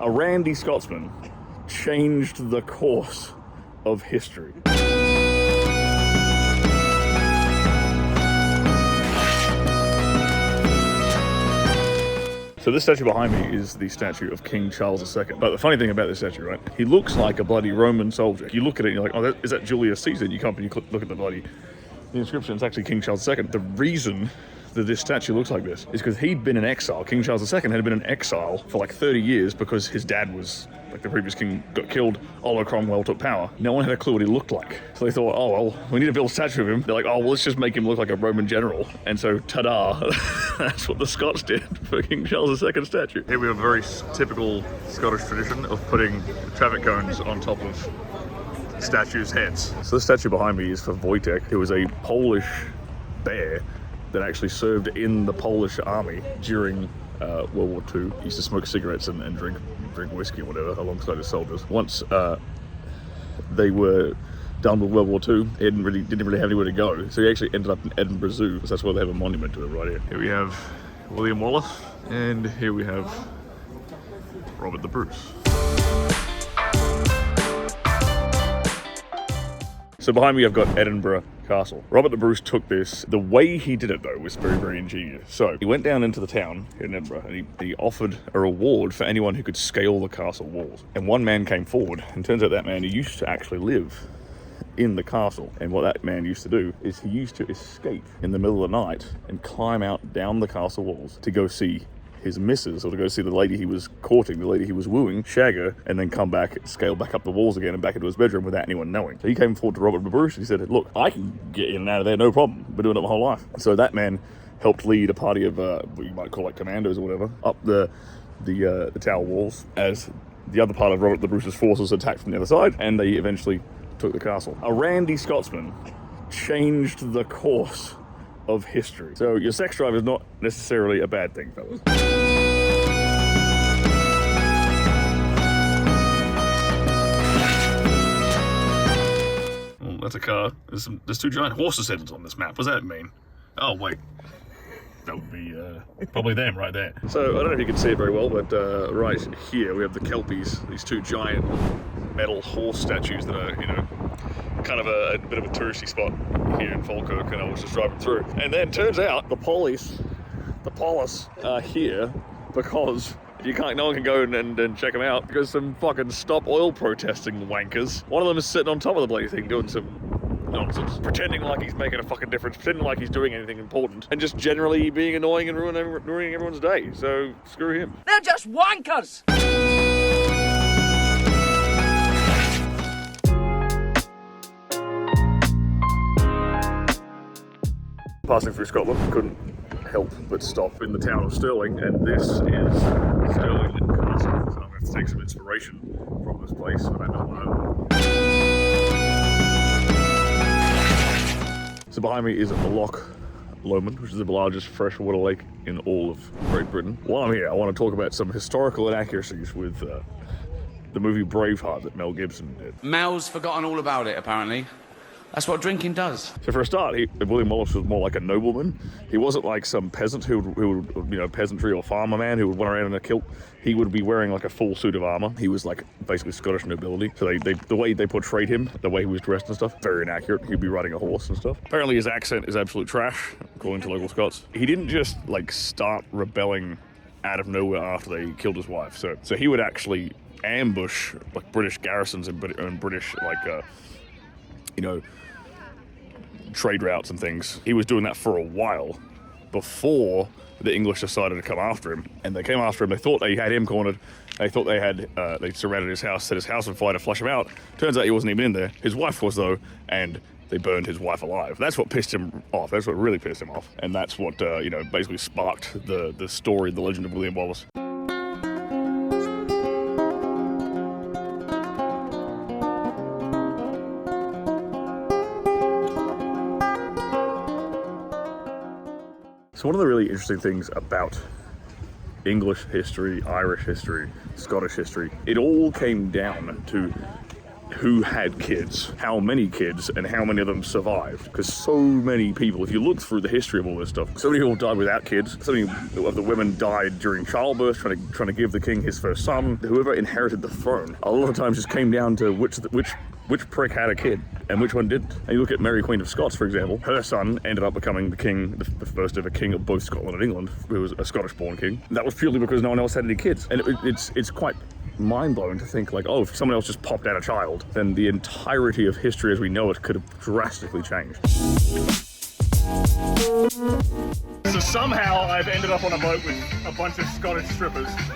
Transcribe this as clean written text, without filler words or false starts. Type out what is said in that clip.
A Randy Scotsman changed the course of history. So this statue behind me is the statue of King Charles II. But the funny thing about this statue, right, he looks like a bloody Roman soldier. You look at it and you're like, oh, is that Julius Caesar? And you come up and you look at the inscription, it's actually King Charles II. The reason that this statue looks like this is because he'd been in exile. King Charles II had been in exile for like 30 years because his dad was, like the previous king, got killed. Oliver Cromwell took power. No one had a clue what he looked like. So they thought, oh, well, we need to build a statue of him. They're like, oh, well, let's just make him look like a Roman general. And so, ta-da, that's what the Scots did for King Charles II statue. Here we have a very typical Scottish tradition of putting traffic cones on top of statues' heads. So this statue behind me is for Wojtek, who was a Polish bear that actually served in the Polish army during World War II. He used to smoke cigarettes and drink whiskey or whatever alongside his soldiers. Once they were done with World War II, he didn't really have anywhere to go. So he actually ended up in Edinburgh Zoo, because that's where they have a monument to it right here. Here we have William Wallace, and here we have Robert the Bruce. So behind me I've got Edinburgh Castle. Robert the Bruce took this. The way he did it though was very, very ingenious. So he went down into the town in Edinburgh and he offered a reward for anyone who could scale the castle walls. And one man came forward, and turns out that man used to actually live in the castle. And what that man used to do is he used to escape in the middle of the night and climb out down the castle walls to go see his missus, or to go see the lady he was courting, the lady he was wooing, shag her, and then come back, scale back up the walls again and back into his bedroom without anyone knowing. So he came forward to Robert the Bruce and he said, look, I can get in and out of there, no problem. I've been doing it my whole life. So that man helped lead a party of, what you might call like commandos or whatever, up the tower walls as the other part of Robert the Bruce's forces attacked from the other side, and they eventually took the castle. A Randy Scotsman changed the course of history. So your sex drive is not necessarily a bad thing, fellas. Oh, that's a car. There's two giant horses heads on this map. What does that mean? Oh, wait. That would be probably them right there. So I don't know if you can see it very well, but right here we have the Kelpies, these two giant metal horse statues that are, you know, kind of a bit of a touristy spot here in Falkirk, and I was just driving through. And then turns out the police are here because no one can go and check them out because some fucking stop oil protesting wankers. One of them is sitting on top of the bloody thing doing some nonsense, pretending like he's making a fucking difference, pretending like he's doing anything important, and just generally being annoying and ruining everyone's day. So screw him. They're just wankers! Passing through Scotland, couldn't help but stop in the town of Stirling, and this is Stirling Castle. So I'm going to have to take some inspiration from this place, but I don't know. So behind me is Loch Lomond, which is the largest freshwater lake in all of Great Britain. While I'm here, I want to talk about some historical inaccuracies with the movie Braveheart that Mel Gibson did. Mel's forgotten all about it, apparently. That's what drinking does. So for a start, William Wallace was more like a nobleman. He wasn't like some peasant who would, you know, peasantry or farmer man who would run around in a kilt. He would be wearing like a full suit of armor. He was like basically Scottish nobility. So the way they portrayed him, the way he was dressed and stuff, very inaccurate. He'd be riding a horse and stuff. Apparently his accent is absolute trash, according to local Scots. He didn't just like start rebelling out of nowhere after they killed his wife. So he would actually ambush like British garrisons and British like you know, trade routes and things. He was doing that for a while before the English decided to come after him. And they came after him. They thought they had him cornered. They thought they had they surrounded his house, set his house on fire to flush him out. Turns out he wasn't even in there. His wife was though, and they burned his wife alive. That's what pissed him off. That's what really pissed him off. And that's what you know, basically sparked the story, the legend of William Wallace. So one of the really interesting things about English history, Irish history, Scottish history, it all came down to who had kids, how many kids, and how many of them survived. Because so many people, if you look through the history of all this stuff, so many people died without kids. So many of the women died during childbirth, trying to give the king his first son. Whoever inherited the throne, a lot of times just came down to which prick had a kid and which one didn't. And you look at Mary Queen of Scots, for example, her son ended up becoming the king, the first ever king of both Scotland and England, who was a Scottish-born king. That was purely because no one else had any kids. And it's quite mind-blowing to think like, oh, if someone else just popped out a child, then the entirety of history as we know it could have drastically changed. So somehow I've ended up on a boat with a bunch of Scottish strippers.